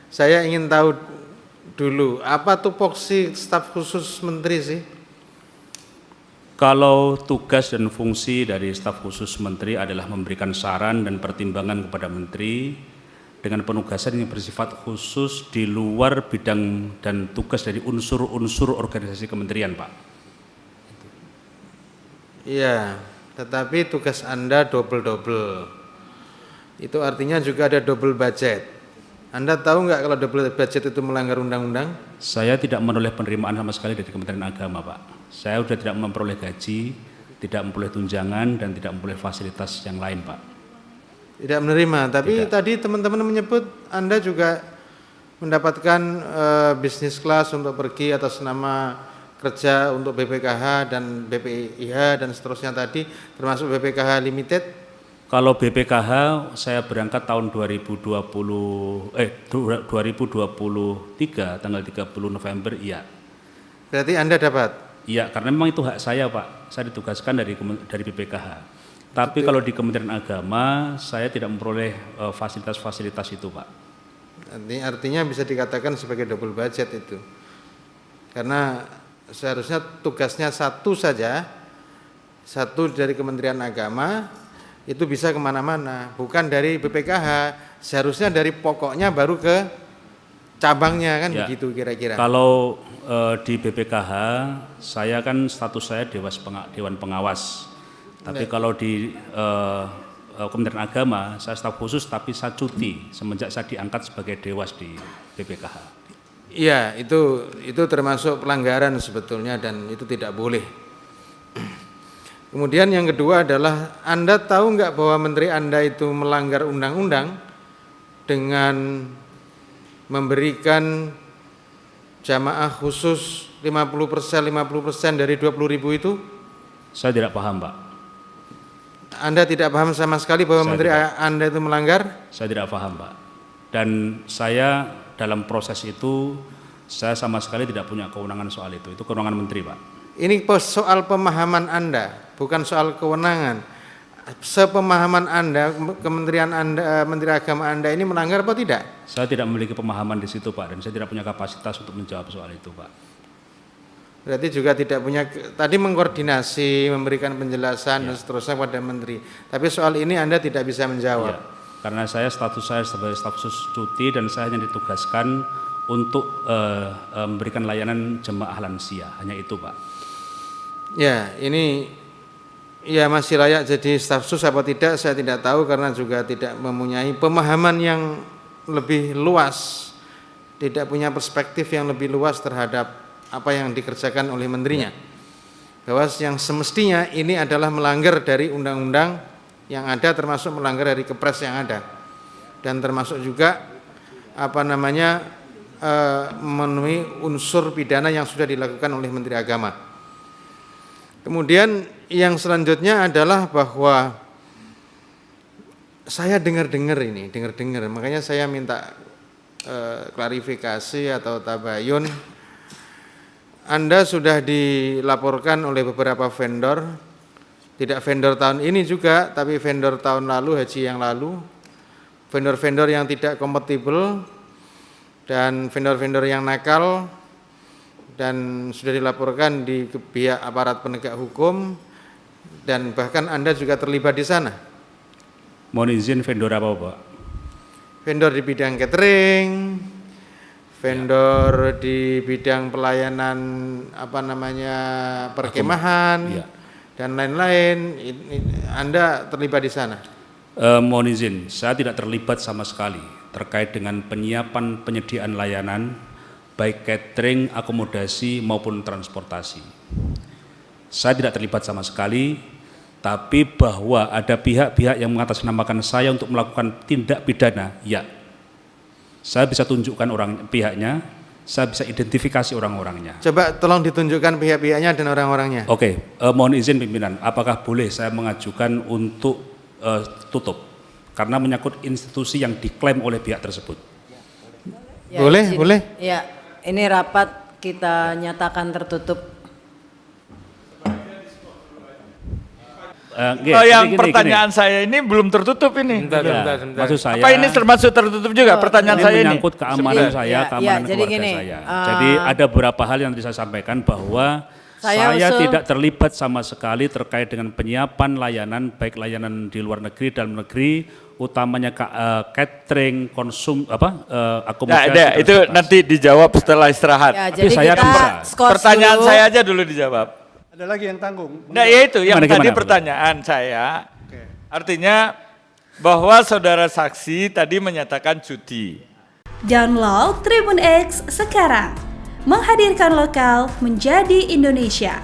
Saya ingin tahu dulu, apa tupoksi staf khusus menteri sih? Kalau tugas dan fungsi dari staf khusus menteri adalah memberikan saran dan pertimbangan kepada menteri dengan penugasan yang bersifat khusus di luar bidang dan tugas dari unsur-unsur organisasi kementerian, Pak. Iya, tetapi tugas Anda double-double. Itu artinya juga ada double budget. Anda tahu nggak kalau double budget itu melanggar undang-undang? Saya tidak menoleh penerimaan sama sekali dari Kementerian Agama, Pak. Saya sudah tidak memperoleh gaji, tidak memperoleh tunjangan, dan tidak memperoleh fasilitas yang lain, Pak. Tidak menerima, tapi Tidak. tadi teman-teman menyebut Anda juga mendapatkan bisnis kelas untuk pergi atas nama kerja untuk BPKH dan BPIH dan seterusnya tadi, termasuk BPKH Limited. Kalau BPKH saya berangkat tahun 2023 tanggal 30 November, iya. Berarti Anda dapat? Iya, karena memang itu hak saya, Pak. Saya ditugaskan dari BPKH. Tapi kalau di Kementerian Agama saya tidak memperoleh fasilitas-fasilitas itu, Pak. Artinya bisa dikatakan sebagai double budget itu. Karena seharusnya tugasnya satu saja, satu dari Kementerian Agama, itu bisa kemana-mana, bukan dari BPKH, seharusnya dari pokoknya baru ke cabangnya, kan Ya. begitu kira-kira. Kalau di BPKH saya kan status saya Dewan Pengawas, tapi kalau di Kementerian Agama saya staf khusus tapi saya cuti semenjak saya diangkat sebagai dewas di BPKH. Iya, itu termasuk pelanggaran sebetulnya dan itu tidak boleh. Kemudian yang kedua adalah Anda tahu nggak bahwa menteri Anda itu melanggar undang-undang dengan memberikan jamaah khusus 50% dari 20.000 itu? Saya tidak paham, Pak. Anda tidak paham sama sekali bahwa menteri Anda itu melanggar? Saya tidak paham, Pak. Dan saya dalam proses itu saya sama sekali tidak punya kewenangan soal itu. Itu kewenangan menteri, Pak. Ini soal pemahaman Anda, bukan soal kewenangan. Sepemahaman Anda, kementerian Anda, Menteri Agama Anda ini melanggar apa tidak? Saya tidak memiliki pemahaman di situ, Pak, dan saya tidak punya kapasitas untuk menjawab soal itu, Pak. Berarti juga tidak punya, tadi mengkoordinasi, memberikan penjelasan dan seterusnya pada menteri. Tapi soal ini Anda tidak bisa menjawab. Ya, karena status saya sebagai staf khusus cuti dan saya hanya ditugaskan untuk memberikan layanan jemaah lansia, hanya itu, Pak. Ya, ini ya masih layak jadi staf khusus apa tidak saya tidak tahu karena juga tidak mempunyai pemahaman yang lebih luas, tidak punya perspektif yang lebih luas terhadap apa yang dikerjakan oleh menterinya. Bahwa yang semestinya ini adalah melanggar dari undang-undang yang ada, termasuk melanggar dari kepres yang ada, dan termasuk juga memenuhi unsur pidana yang sudah dilakukan oleh Menteri Agama. Kemudian yang selanjutnya adalah bahwa saya dengar-dengar, makanya saya minta klarifikasi atau tabayun. Anda sudah dilaporkan oleh beberapa vendor, tidak vendor tahun ini juga, tapi vendor tahun lalu, haji yang lalu, vendor-vendor yang tidak kompatibel dan vendor-vendor yang nakal, dan sudah dilaporkan di pihak aparat penegak hukum, dan bahkan Anda juga terlibat di sana. Mohon izin, vendor apa, Pak? Vendor di bidang catering, vendor di bidang pelayanan perkemahan, dan lain-lain. Anda terlibat di sana? Mohon izin, saya tidak terlibat sama sekali terkait dengan penyediaan layanan baik catering, akomodasi maupun transportasi. Saya tidak terlibat sama sekali, tapi bahwa ada pihak-pihak yang mengatasnamakan saya untuk melakukan tindak pidana, ya. Saya bisa tunjukkan pihaknya, saya bisa identifikasi orang-orangnya. Coba tolong ditunjukkan pihak-pihaknya dan orang-orangnya. Oke, mohon izin pimpinan, apakah boleh saya mengajukan untuk tutup? Karena menyangkut institusi yang diklaim oleh pihak tersebut. Ya, boleh. Ya, ini rapat kita nyatakan tertutup. yang pertanyaan saya ini belum tertutup ini. Bentar. Maksud saya, Apa ini termasuk tertutup juga pertanyaan ini saya ini? menyangkut keamanan saya, keamanan jadi keluarga gini, saya. Jadi ada beberapa hal yang tadi saya sampaikan bahwa Saya saya usul- tidak terlibat sama sekali terkait dengan penyiapan layanan, baik layanan di luar negeri, dalam negeri, utamanya catering, akomodasi. Nah, itu transportasi. nanti dijawab setelah istirahat. Ya, Tapi jadi saya kita bisa. skors Pertanyaan dulu. saya aja dulu dijawab. Ada lagi yang tanggung. Nah, ya itu yang Gimana, tadi gimana? pertanyaan saya. Artinya bahwa saudara saksi tadi menyatakan cuti. Download Tribun X sekarang. Menghadirkan lokal menjadi Indonesia.